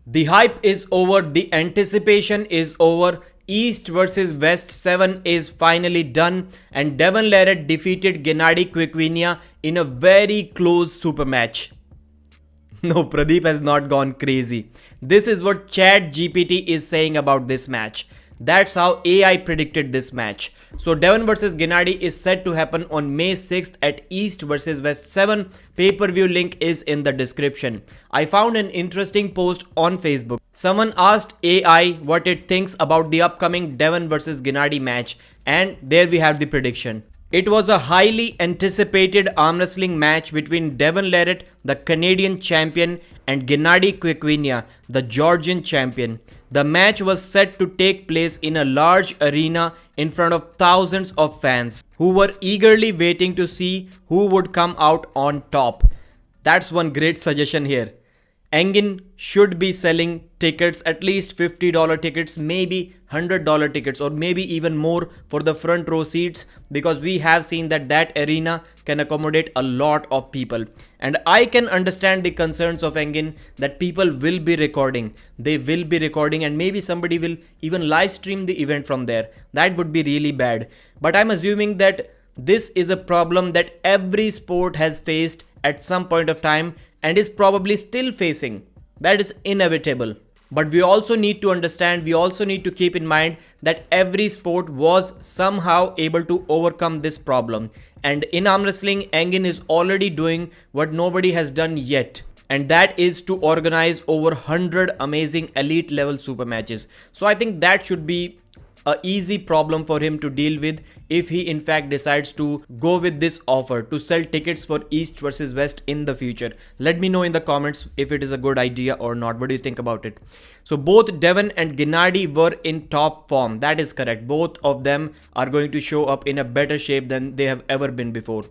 The hype is over, the anticipation is over. East versus West 7 is finally done, and Devon Larratt defeated Genadi Kvikvinia in a very close super match. No, Pradeep has not gone crazy. This is what Chat GPT is saying about this match. That's how AI predicted this match. So Devon versus Genadi is set to happen on May 6th at East versus West 7. Pay-per-view link is in the description. I found an interesting post on Facebook. Someone asked AI what it thinks about the upcoming Devon versus Genadi match, and there we have the prediction. It was a highly anticipated arm wrestling match between Devon Larratt, the Canadian champion, and Genadi Kvikvinia, the Georgian champion. The match was set to take place in a large arena in front of thousands of fans who were eagerly waiting to see who would come out on top. That's one great suggestion here. Engin should be selling tickets, at least $50 tickets, maybe $100 tickets, or maybe even more for the front row seats, because we have seen that that arena can accommodate a lot of people. And I can understand the concerns of Engin that people will be recording. They will be recording, and maybe somebody will even live stream the event from there. That would be really bad. But I'm assuming that this is a problem that every sport has faced at some point of time and is probably still facing. That is inevitable. But we also need to understand, we also need to keep in mind that every sport was somehow able to overcome this problem. And in arm wrestling, Engin is already doing what nobody has done yet. And that is to organize over 100 amazing elite level super matches. So I think that should be a easy problem for him to deal with if he in fact decides to go with this offer to sell tickets for East versus West in the future. Let me know in the comments if it is a good idea or not. What do you think about it? So both Devon and Genadi were in top form. That is correct. Both of them are going to show up in a better shape than they have ever been before.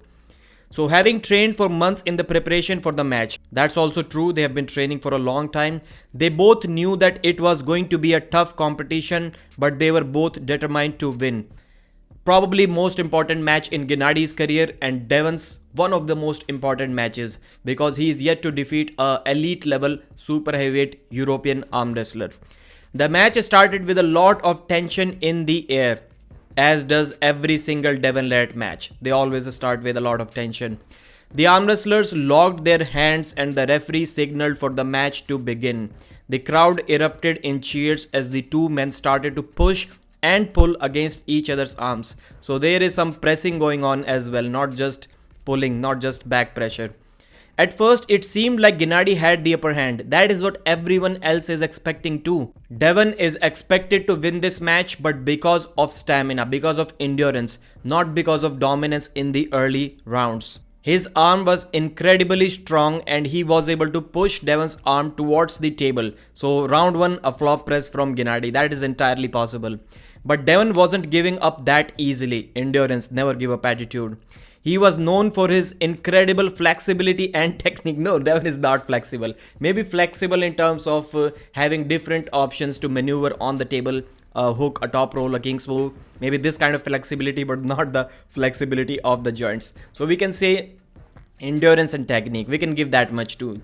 So having trained for months in the preparation for the match, that's also true. They have been training for a long time. They both knew that it was going to be a tough competition, but they were both determined to win. Probably most important match in Genadi's career, and Devon's one of the most important matches, because he is yet to defeat a elite level super heavyweight European arm wrestler. The match started with a lot of tension in the air, as does every single Devon Larratt match. They always start with a lot of tension. The arm wrestlers locked their hands and the referee signaled for the match to begin. The crowd erupted in cheers as the two men started to push and pull against each other's arms. So there is some pressing going on as well, not just pulling, not just back pressure. At first, it seemed like Genadi had the upper hand. That is what everyone else is expecting too. Devon is expected to win this match, but because of stamina, because of endurance, not because of dominance in the early rounds. His arm was incredibly strong and he was able to push Devon's arm towards the table. So round 1, a flop press from Genadi. That is entirely possible. But Devon wasn't giving up that easily. Endurance, never give up attitude. He was known for his incredible flexibility and technique. No, Devon is not flexible. Maybe flexible in terms of having different options to maneuver on the table. A hook, a top roll, a king's move. Maybe this kind of flexibility, but not the flexibility of the joints. So we can say endurance and technique. We can give that much to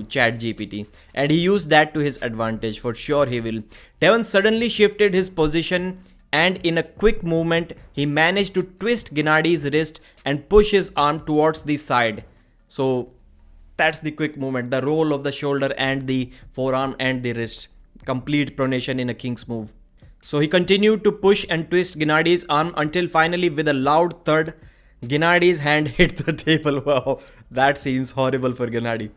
Chat GPT. And he used that to his advantage. For sure he will. Devon suddenly shifted his position, and in a quick movement, he managed to twist Genadi's wrist and push his arm towards the side. So that's the quick movement, the roll of the shoulder and the forearm and the wrist. Complete pronation in a king's move. So he continued to push and twist Genadi's arm until finally, with a loud thud, Genadi's hand hit the table. Wow, that seems horrible for Genadi.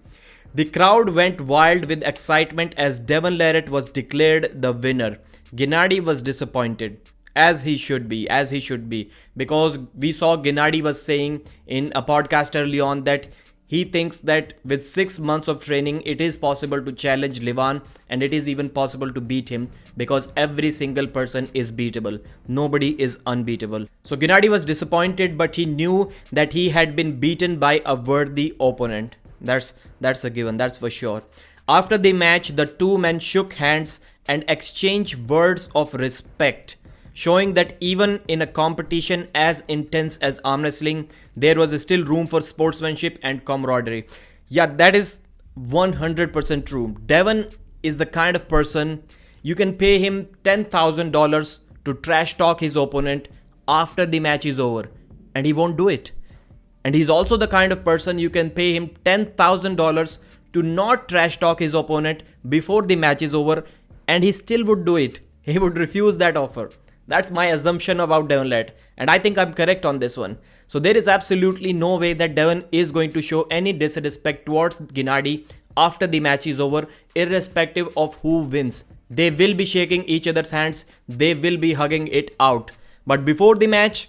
The crowd went wild with excitement as Devon Larratt was declared the winner. Genadi was disappointed, as he should be, because we saw Genadi was saying in a podcast early on that he thinks that with 6 months of training, it is possible to challenge Levan, and it is even possible to beat him, because every single person is beatable. Nobody is unbeatable. So Genadi was disappointed, but he knew that he had been beaten by a worthy opponent. That's a given, that's for sure. After the match, the two men shook hands and exchanged words of respect, showing that even in a competition as intense as arm wrestling, there was still room for sportsmanship and camaraderie. Yeah, that is 100% true. Devon is the kind of person you can pay him $10,000 to trash talk his opponent after the match is over, and he won't do it. And he's also the kind of person you can pay him $10,000 to not trash talk his opponent before the match is over, and he still would do it. He would refuse that offer. That's my assumption about Devon Larratt, and I think I'm correct on this one. So there is absolutely no way that Devon is going to show any disrespect towards Genadi after the match is over, irrespective of who wins. They will be shaking each other's hands, they will be hugging it out. But before the match,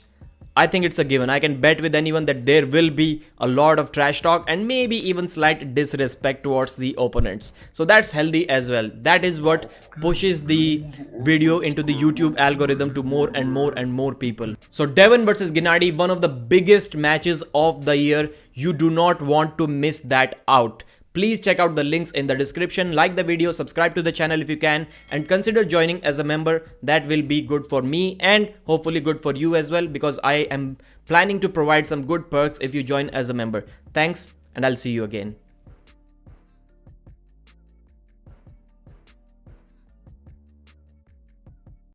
I think it's a given. I can bet with anyone that there will be a lot of trash talk and maybe even slight disrespect towards the opponents. So that's healthy as well. That is what pushes the video into the YouTube algorithm to more and more and more people. So Devon versus Genadi, one of the biggest matches of the year. You do not want to miss that out. Please check out the links in the description, like the video, subscribe to the channel if you can, and consider joining as a member. That will be good for me and hopefully good for you as well, because I am planning to provide some good perks if you join as a member. Thanks, and I'll see you again.